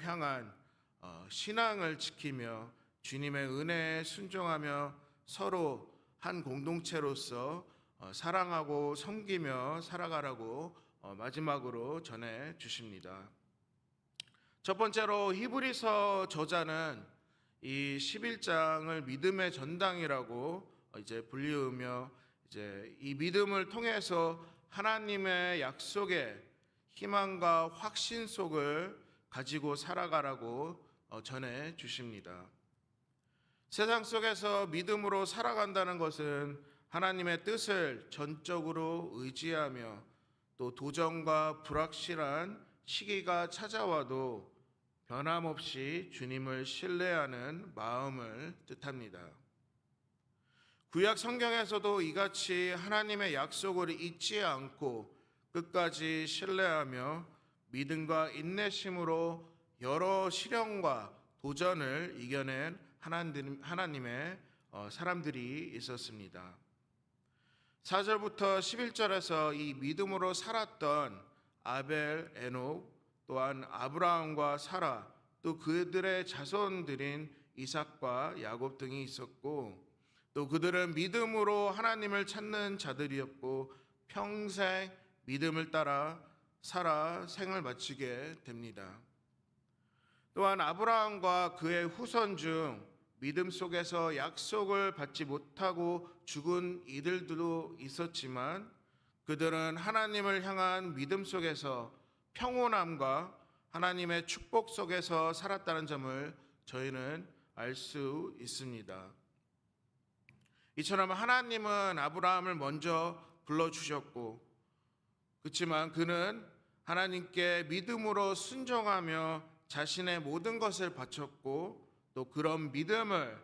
하나님을 향한 신앙을 지키며 주님의 은혜에 순종하며 서로 한 공동체로서 사랑하고 섬기며 살아가라고 마지막으로 전해 주십니다. 첫 번째로 히브리서 저자는 이 11장을 믿음의 전당이라고 이제 불리우며 이제 이 믿음을 통해서 하나님의 약속의 희망과 확신 속을 가지고 살아가라고 전해 주십니다. 세상 속에서 믿음으로 살아간다는 것은 하나님의 뜻을 전적으로 의지하며 또 도전과 불확실한 시기가 찾아와도 변함없이 주님을 신뢰하는 마음을 뜻합니다. 구약 성경에서도 이같이 하나님의 약속을 잊지 않고 끝까지 신뢰하며 믿음과 인내심으로 여러 시련과 도전을 이겨낸 하나님의 사람들이 있었습니다. 4절부터 11절에서 이 믿음으로 살았던 아벨, 에녹, 또한 아브라함과 사라, 또 그들의 자손들인 이삭과 야곱 등이 있었고, 또 그들은 믿음으로 하나님을 찾는 자들이었고 평생 믿음을 따라 살아 생을 마치게 됩니다. 또한 아브라함과 그의 후손 중 믿음 속에서 약속을 받지 못하고 죽은 이들도 있었지만 그들은 하나님을 향한 믿음 속에서 평온함과 하나님의 축복 속에서 살았다는 점을 저희는 알 수 있습니다. 이처럼 하나님은 아브라함을 먼저 불러주셨고, 그렇지만 그는 하나님께 믿음으로 순종하며 자신의 모든 것을 바쳤고, 또 그런 믿음을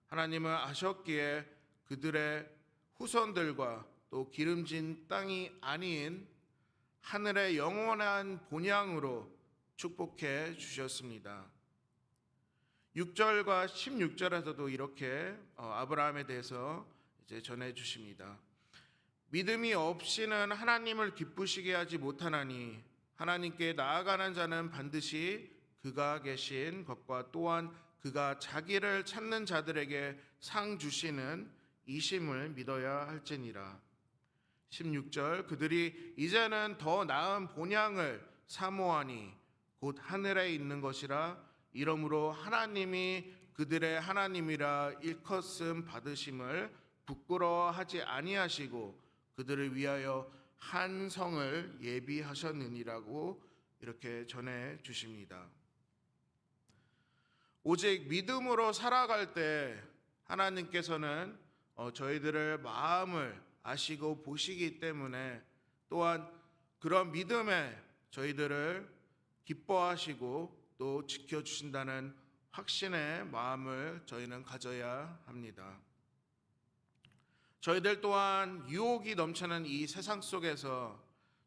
하나님은 아셨기에 그들의 후손들과 또 기름진 땅이 아닌 하늘의 영원한 본향으로 축복해 주셨습니다. 6절과 16절에서도 이렇게 아브라함에 대해서 이제 전해 주십니다. 믿음이 없이는 하나님을 기쁘시게 하지 못하나니 하나님께 나아가는 자는 반드시 그가 계신 것과 또한 그가 자기를 찾는 자들에게 상 주시는 이심을 믿어야 할지니라. 16절 그들이 이제는 더 나은 본향을 사모하니 곧 하늘에 있는 것이라. 이러므로 하나님이 그들의 하나님이라 일컫음 받으심을 부끄러워하지 아니하시고 그들을 위하여 한 성을 예비하셨느니라고 이렇게 전해 주십니다. 오직 믿음으로 살아갈 때 하나님께서는 저희들의 마음을 아시고 보시기 때문에 또한 그런 믿음에 저희들을 기뻐하시고 또 지켜주신다는 확신의 마음을 저희는 가져야 합니다. 저희들 또한 유혹이 넘치는 이 세상 속에서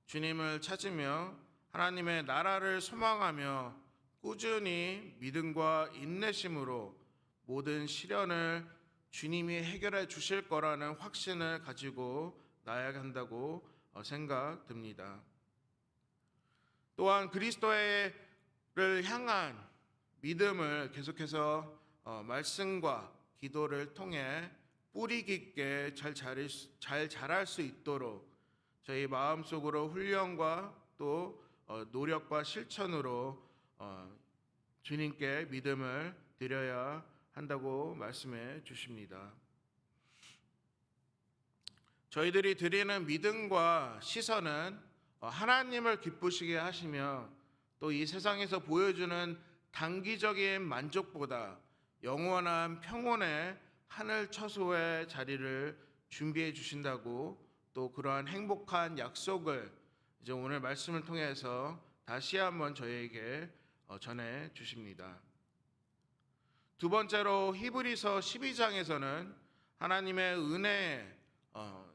주님을 찾으며 하나님의 나라를 소망하며 꾸준히 믿음과 인내심으로 모든 시련을 주님이 해결해 주실 거라는 확신을 가지고 나아간다고 생각됩니다. 또한 그리스도를 향한 믿음을 계속해서 말씀과 기도를 통해 뿌리 깊게 잘 자랄 수 있도록 저희 마음속으로 훈련과 또 노력과 실천으로 주님께 믿음을 드려야 한다고 말씀해 주십니다. 저희들이 드리는 믿음과 시선은 하나님을 기쁘시게 하시며 또 이 세상에서 보여주는 단기적인 만족보다 영원한 평온의 하늘 처소의 자리를 준비해 주신다고 또 그러한 행복한 약속을 이제 오늘 말씀을 통해서 다시 한번 저희에게 전해 주십니다. 두 번째로 히브리서 12장에서는 하나님의 은혜에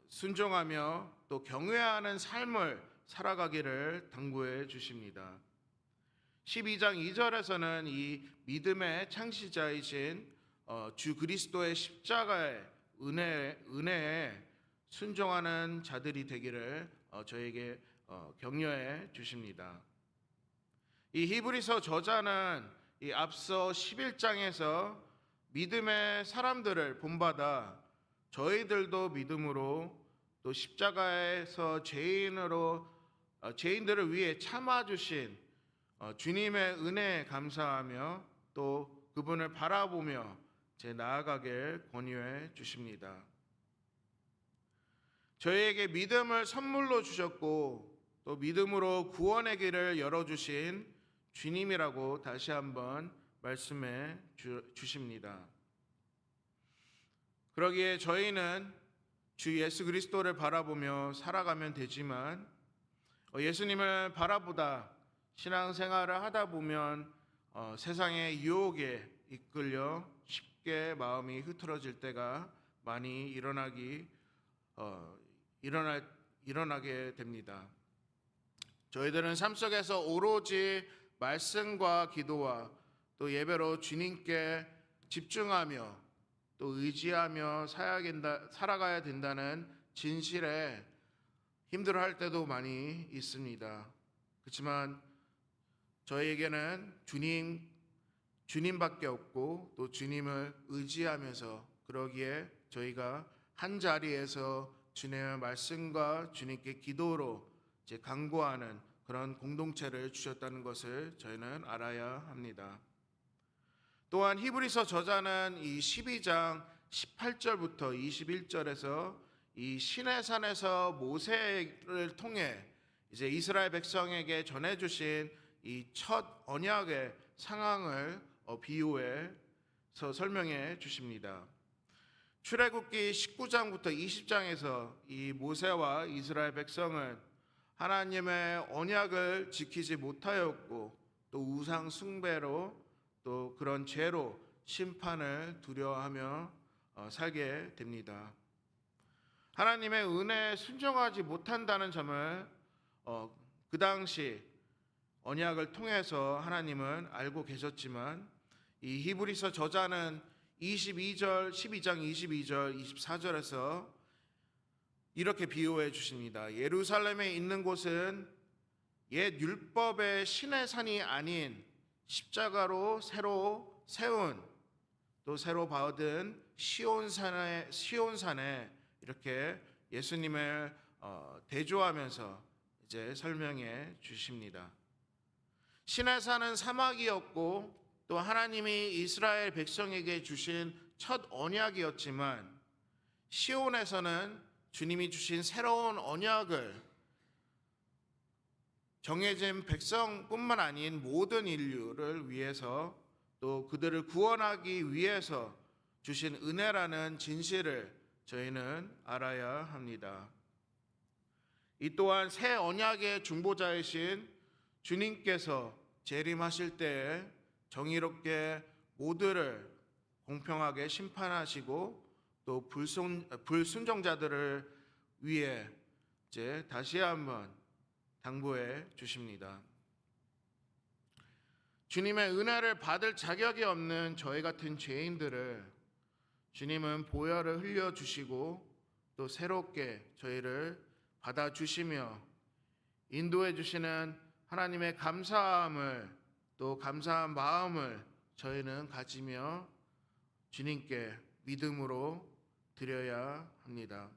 순종하며 또 경외하는 삶을 살아가기를 당부해 주십니다. 12장 2절에서는 이 믿음의 창시자이신 주 그리스도의 십자가의 은혜에 순종하는 자들이 되기를 저에게 격려해 주십니다. 이 히브리서 저자는 이 앞서 11장에서 믿음의 사람들을 본받아 저희들도 믿음으로 또 십자가에서 죄인들을 위해 참아 주신 주님의 은혜에 감사하며 또 그분을 바라보며 나아가길 권유해 주십니다. 저희에게 믿음을 선물로 주셨고 또 믿음으로 구원의 길을 열어주신 주님이라고 다시 한번 말씀해 주십니다. 그러기에 저희는 주 예수 그리스도를 바라보며 살아가면 되지만 예수님을 바라보다 신앙생활을 하다 보면 세상의 유혹에 이끌려 쉽게 마음이 흐트러질 때가 많이 일어나게 됩니다. 저희들은 삶 속에서 오로지 말씀과 기도와 또 예배로 주님께 집중하며 또 의지하며 살아가야 된다는 진실에 힘들어할 때도 많이 있습니다. 그렇지만 저희에게는 주님밖에 없고 또 주님을 의지하면서 그러기에 저희가 한 자리에서 주님의 말씀과 주님께 기도로 간구하는 그런 공동체를 주셨다는 것을 저희는 알아야 합니다. 또한 히브리서 저자는 이 12장 18절부터 21절에서 이 시내산에서 모세를 통해 이제 이스라엘 백성에게 전해주신 이 첫 언약의 상황을 비유해서 설명해 주십니다. 출애굽기 19장부터 20장에서 이 모세와 이스라엘 백성은 하나님의 언약을 지키지 못하였고 또 우상 숭배로 또 그런 죄로 심판을 두려워하며 살게 됩니다. 하나님의 은혜에 순종하지 못한다는 점을 그 당시 언약을 통해서 하나님은 알고 계셨지만 이 히브리서 저자는 12장 22절 24절에서 이렇게 비유해 주십니다. 예루살렘에 있는 곳은 옛 율법의 신의 산이 아닌 십자가로 새로 세운 또 새로 받은 시온산에 이렇게 예수님을 대조하면서 이제 설명해 주십니다. 신의 산은 사막이었고 또 하나님이 이스라엘 백성에게 주신 첫 언약이었지만 시온에서는 주님이 주신 새로운 언약을 정해진 백성뿐만 아닌 모든 인류를 위해서 또 그들을 구원하기 위해서 주신 은혜라는 진실을 저희는 알아야 합니다. 이 또한 새 언약의 중보자이신 주님께서 재림하실 때에 정의롭게 모두를 공평하게 심판하시고 또 불순종자들을 위해 이제 다시 한번 당부해 주십니다. 주님의 은혜를 받을 자격이 없는 저희 같은 죄인들을 주님은 보혈을 흘려 주시고 또 새롭게 저희를 받아 주시며 인도해 주시는 하나님의 감사함을 또 감사한 마음을 저희는 가지며 주님께 믿음으로 드려야 합니다.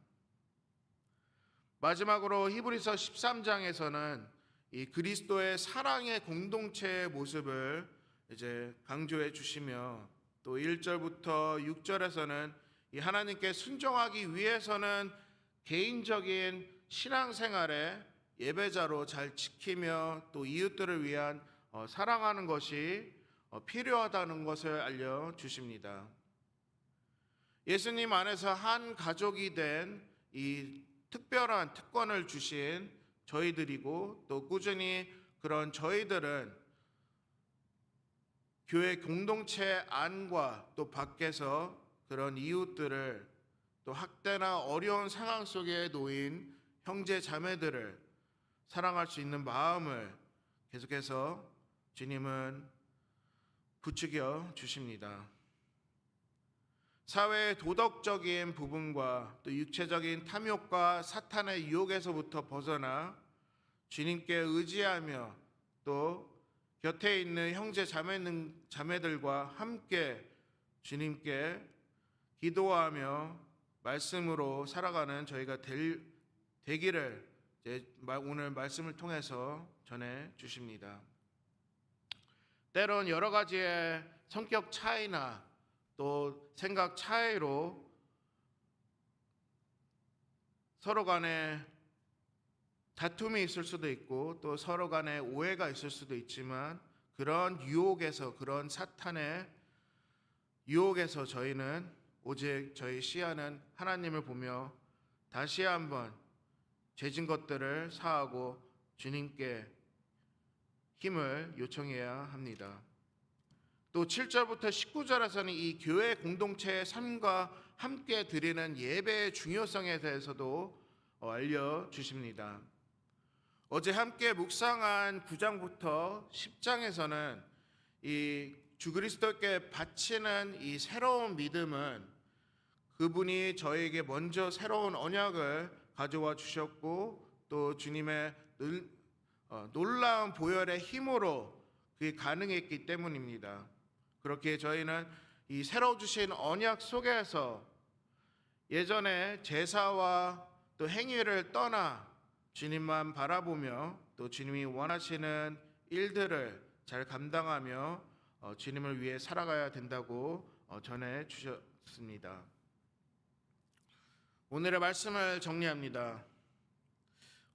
마지막으로 히브리서 13장에서는 이 그리스도의 사랑의 공동체의 모습을 이제 강조해 주시며 또 1절부터 6절에서는 이 하나님께 순종하기 위해서는 개인적인 신앙생활에 예배자로 잘 지키며 또 이웃들을 위한 사랑하는 것이 필요하다는 것을 알려주십니다. 예수님 안에서 한 가족이 된 이 특별한 특권을 주신 저희들이고 또 꾸준히 그런 저희들은 교회 공동체 안과 또 밖에서 그런 이웃들을 또 학대나 어려운 상황 속에 놓인 형제 자매들을 사랑할 수 있는 마음을 계속해서 주님은 부추겨 주십니다. 사회의 도덕적인 부분과 또 육체적인 탐욕과 사탄의 유혹에서부터 벗어나 주님께 의지하며 또 곁에 있는 형제 자매들과 함께 주님께 기도하며 말씀으로 살아가는 저희가 되기를 오늘 말씀을 통해서 전해 주십니다. 때론 여러 가지의 성격 차이나 또 생각 차이로 서로 간에 다툼이 있을 수도 있고 또 서로 간에 오해가 있을 수도 있지만 그런 유혹에서, 그런 사탄의 유혹에서 저희는 오직 저희 시야는 하나님을 보며 다시 한번 죄진 것들을 사하고 주님께 힘을 요청해야 합니다. 또 7절부터 19절에서는 이 교회 공동체의 삶과 함께 드리는 예배의 중요성에 대해서도 알려주십니다. 어제 함께 묵상한 9장부터 10장에서는 이 주 그리스도께 바치는 이 새로운 믿음은 그분이 저에게 먼저 새로운 언약을 가져와 주셨고 또 주님의 놀라운 보혈의 힘으로 그게 가능했기 때문입니다. 그렇게 저희는 이 새로 주신 언약 속에서 예전에 제사와 또 행위를 떠나 주님만 바라보며 또 주님이 원하시는 일들을 잘 감당하며 주님을 위해 살아가야 된다고 전해 주셨습니다. 오늘의 말씀을 정리합니다.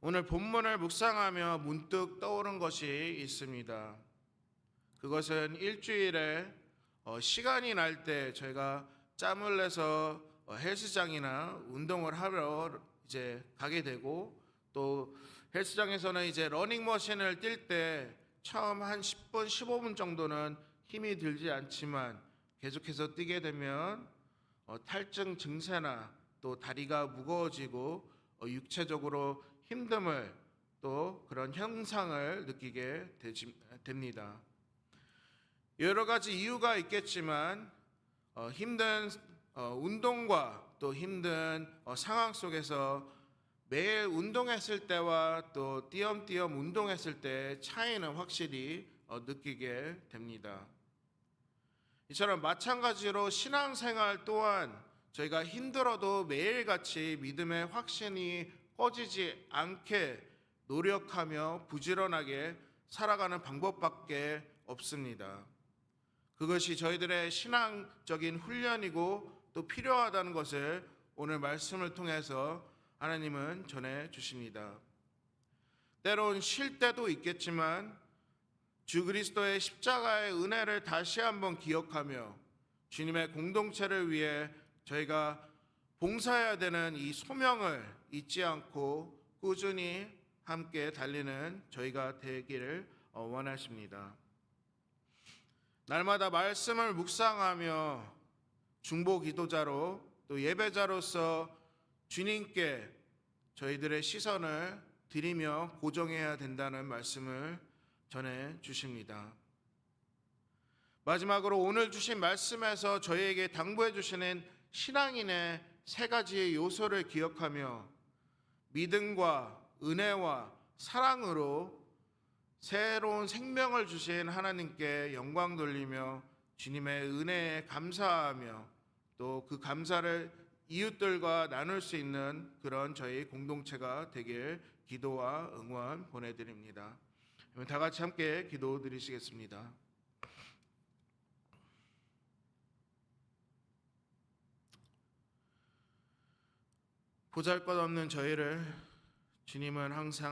오늘 본문을 묵상하며 문득 떠오른 것이 있습니다. 그것은 일주일에 시간이 날 때 저희가 짬을 내서 헬스장이나 운동을 하러 이제 가게 되고 또 헬스장에서는 이제 러닝머신을 뛸 때 처음 한 10분, 15분 정도는 힘이 들지 않지만 계속해서 뛰게 되면 탈증 증세나 또 다리가 무거워지고 육체적으로 힘듦을 또 그런 현상을 느끼게 됩니다. 여러 가지 이유가 있겠지만 힘든 운동과 또 힘든 상황 속에서 매일 운동했을 때와 또 띄엄띄엄 운동했을 때 차이는 확실히 느끼게 됩니다. 이처럼 마찬가지로 신앙생활 또한 저희가 힘들어도 매일같이 믿음의 확신이 꺼지지 않게 노력하며 부지런하게 살아가는 방법밖에 없습니다. 그것이 저희들의 신앙적인 훈련이고 또 필요하다는 것을 오늘 말씀을 통해서 하나님은 전해 주십니다. 때론 쉴 때도 있겠지만 주 그리스도의 십자가의 은혜를 다시 한번 기억하며 주님의 공동체를 위해 저희가 봉사해야 되는 이 소명을 잊지 않고 꾸준히 함께 달리는 저희가 되기를 원하십니다. 날마다 말씀을 묵상하며 중보 기도자로 또 예배자로서 주님께 저희들의 시선을 드리며 고정해야 된다는 말씀을 전해 주십니다. 마지막으로 오늘 주신 말씀에서 저희에게 당부해 주시는 신앙인의 세 가지의 요소를 기억하며 믿음과 은혜와 사랑으로 새로운 생명을 주신 하나님께 영광 돌리며 주님의 은혜에 감사하며 또 그 감사를 이웃들과 나눌 수 있는 그런 저희 공동체가 되길 기도와 응원 보내드립니다. 다 같이 함께 기도 드리시겠습니다. 보잘것없는 저희를 주님은 항상